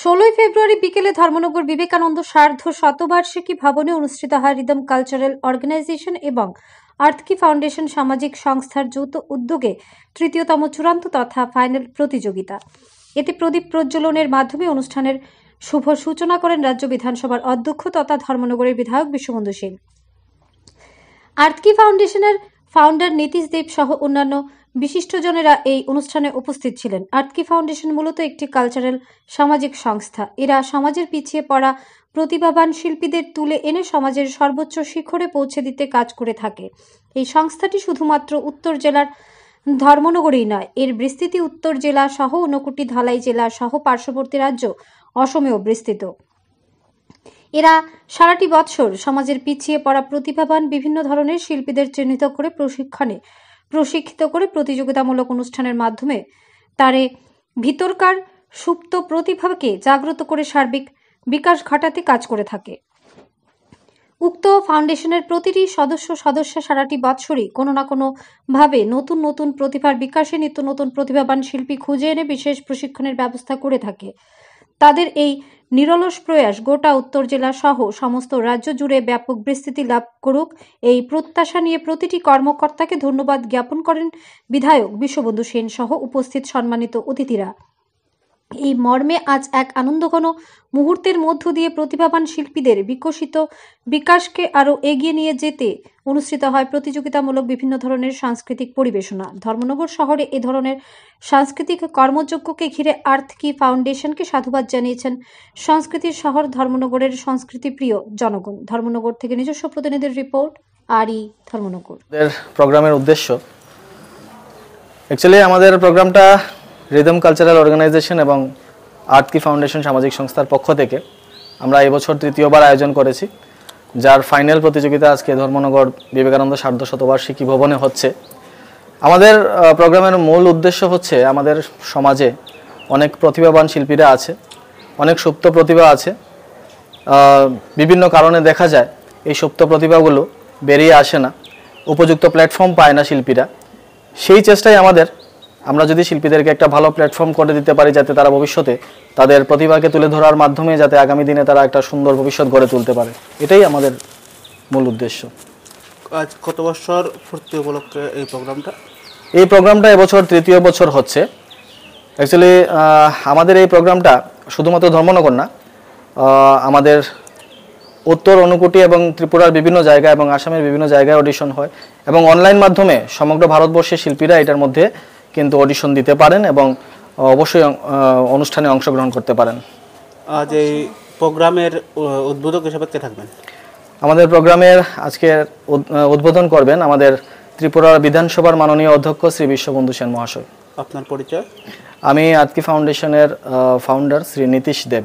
16 ফেব্রুয়ারি বিকেলে ধর্মনগর বিবেকানন্দ সার্ধ শতবার্ষিকী ভবনে অনুষ্ঠিত হয় রিদম কালচারাল অর্গানাইজেশন এবং আর্থকি ফাউন্ডেশন সামাজিক সংস্থার যৌথ উদ্যোগে তৃতীয়তম চূড়ান্ত তথা ফাইনাল প্রতিযোগিতা। এতে প্রদীপ প্রজ্বলনের মাধ্যমে অনুষ্ঠানের শুভ সূচনা করেন রাজ্য বিধানসভার অধ্যক্ষ তথা ধর্মনগরের বিধায়ক বিশ্ববন্ধু সেন। আর্থকি ফাউন্ডেশনের ফাউন্ডার নীতিশ দেব সহ অন্যান্য বিশিষ্টজনেরা এই অনুষ্ঠানে উপস্থিত ছিলেন। আর্থকি ফাউন্ডেশন মূলত একটি কালচারাল সামাজিক সংস্থা। এরা সমাজের পিছিয়ে পড়া প্রতিভাবান শিল্পীদের তুলে এনে সমাজের সর্বোচ্চ শিখরে পৌঁছে দিতে কাজ করে থাকে। এই সংস্থাটি শুধুমাত্র উত্তর জেলার ধর্মনগরেই নয়, এর বিস্তৃতি উত্তর জেলা সহ ঊনকোটি, ধালাই জেলা সহ পার্শ্ববর্তী রাজ্য অসমেও বিস্তৃত। এরা সারাটি বছর সমাজের পিছিয়ে পড়া প্রতিভাবান বিভিন্ন ধরনের শিল্পীদের চিহ্নিত করে প্রশিক্ষিত করে প্রতিযোগিতামূলক অনুষ্ঠানের মাধ্যমে তারে ভিতরকার সুপ্ত প্রতিভাকে জাগ্রত করে সার্বিক বিকাশ ঘটাতে কাজ করে থাকে। উক্ত ফাউন্ডেশনের প্রতিটি সদস্য সারাটি বছরই কোনো না কোনো ভাবে নতুন নতুন প্রতিভার বিকাশে নিত্য নতুন প্রতিভাবান শিল্পী খুঁজে এনে বিশেষ প্রশিক্ষণের ব্যবস্থা করে থাকে। তাদের এই নিরলস প্রয়াস গোটা উত্তর জেলা সহ সমস্ত রাজ্য জুড়ে ব্যাপক বিস্তৃতি লাভ করুক, এই প্রত্যাশা নিয়ে প্রতিটি কর্মকর্তাকে ধন্যবাদ জ্ঞাপন করেন বিধায়ক বিশ্ববন্ধু সেন সহ উপস্থিত সম্মানিত অতিথিরা। এই মর্মে আজ এক আনন্দঘন মুহূর্তের মধ্য দিয়ে প্রতিভাবান শিল্পীদের বিকাশকে আরও এগিয়ে নিয়ে যেতে অনুষ্ঠিত হয় প্রতিযোগিতামূলক বিভিন্ন ধরনের সাংস্কৃতিক পরিবেশনা। ধর্মনগর শহরে এ ধরনের সাংস্কৃতিক কর্মযজ্ঞকে ঘিরে আর্থকি ফাউন্ডেশনকে সাধুবাদ জানিয়েছেন সংস্কৃতির শহর ধর্মনগরের সংস্কৃতিপ্রিয় জনগণ। ধর্মনগর থেকে নিজস্ব প্রতিনিধির রিপোর্ট, আরই ধর্মনগর। প্রোগ্রামের উদ্দেশ্য অ্যাকচুয়ালি আমাদের প্রোগ্রামটা রিদম কালচারাল অর্গানাইজেশন এবং আর্থকি ফাউন্ডেশন সামাজিক সংস্থার পক্ষ থেকে আমরা এবছর তৃতীয়বার আয়োজন করেছি, যার ফাইনাল প্রতিযোগিতা আজকে ধর্মনগর বিবেকানন্দ সার্ধ শতবার্ষিকী ভবনে হচ্ছে। আমাদের প্রোগ্রামের মূল উদ্দেশ্য হচ্ছে আমাদের সমাজে অনেক প্রতিভাবান শিল্পীরা আছে, অনেক সুপ্ত প্রতিভা আছে। বিভিন্ন কারণে দেখা যায় এই সুপ্ত প্রতিভাগুলো বেরিয়ে আসে না, উপযুক্ত প্ল্যাটফর্ম পায় না শিল্পীরা। সেই চেষ্টাই আমরা যদি শিল্পীদেরকে একটা ভালো প্ল্যাটফর্ম করে দিতে পারি, যাতে তারা ভবিষ্যতে তাদের প্রতিভাকে তুলে ধরার মাধ্যমে যাতে আগামী দিনে তারা একটা সুন্দর ভবিষ্যৎ গড়ে তুলতে পারে, এটাই আমাদের মূল উদ্দেশ্য। আজ কত বছর পূর্তি উপলক্ষে এই প্রোগ্রামটা এবছর তৃতীয় বছর হচ্ছে। অ্যাকচুয়ালি আমাদের এই প্রোগ্রামটা শুধুমাত্র ধর্মনগর না, আমাদের উত্তর, ঊনকোটি এবং ত্রিপুরার বিভিন্ন জায়গা এবং আসামের বিভিন্ন জায়গায় অডিশন হয় এবং অনলাইন মাধ্যমে সমগ্র ভারতবর্ষের শিল্পীরা এটার মধ্যে কিন্তু অডিশন দিতে পারেন এবং অবশ্যই অনুষ্ঠানে অংশগ্রহণ করতে পারেন। আজ এই প্রোগ্রামের উদ্বোধক হিসেবে কে থাকবেন? আমাদের প্রোগ্রামের আজকে উদ্বোধন করবেন আমাদের ত্রিপুরা বিধানসভার মাননীয় অধ্যক্ষ শ্রী বিশ্ববন্ধু সেন মহাশয়। আপনার পরিচয়? আমি আর্থকি ফাউন্ডেশনের ফাউন্ডার শ্রী নীতিশ দেব।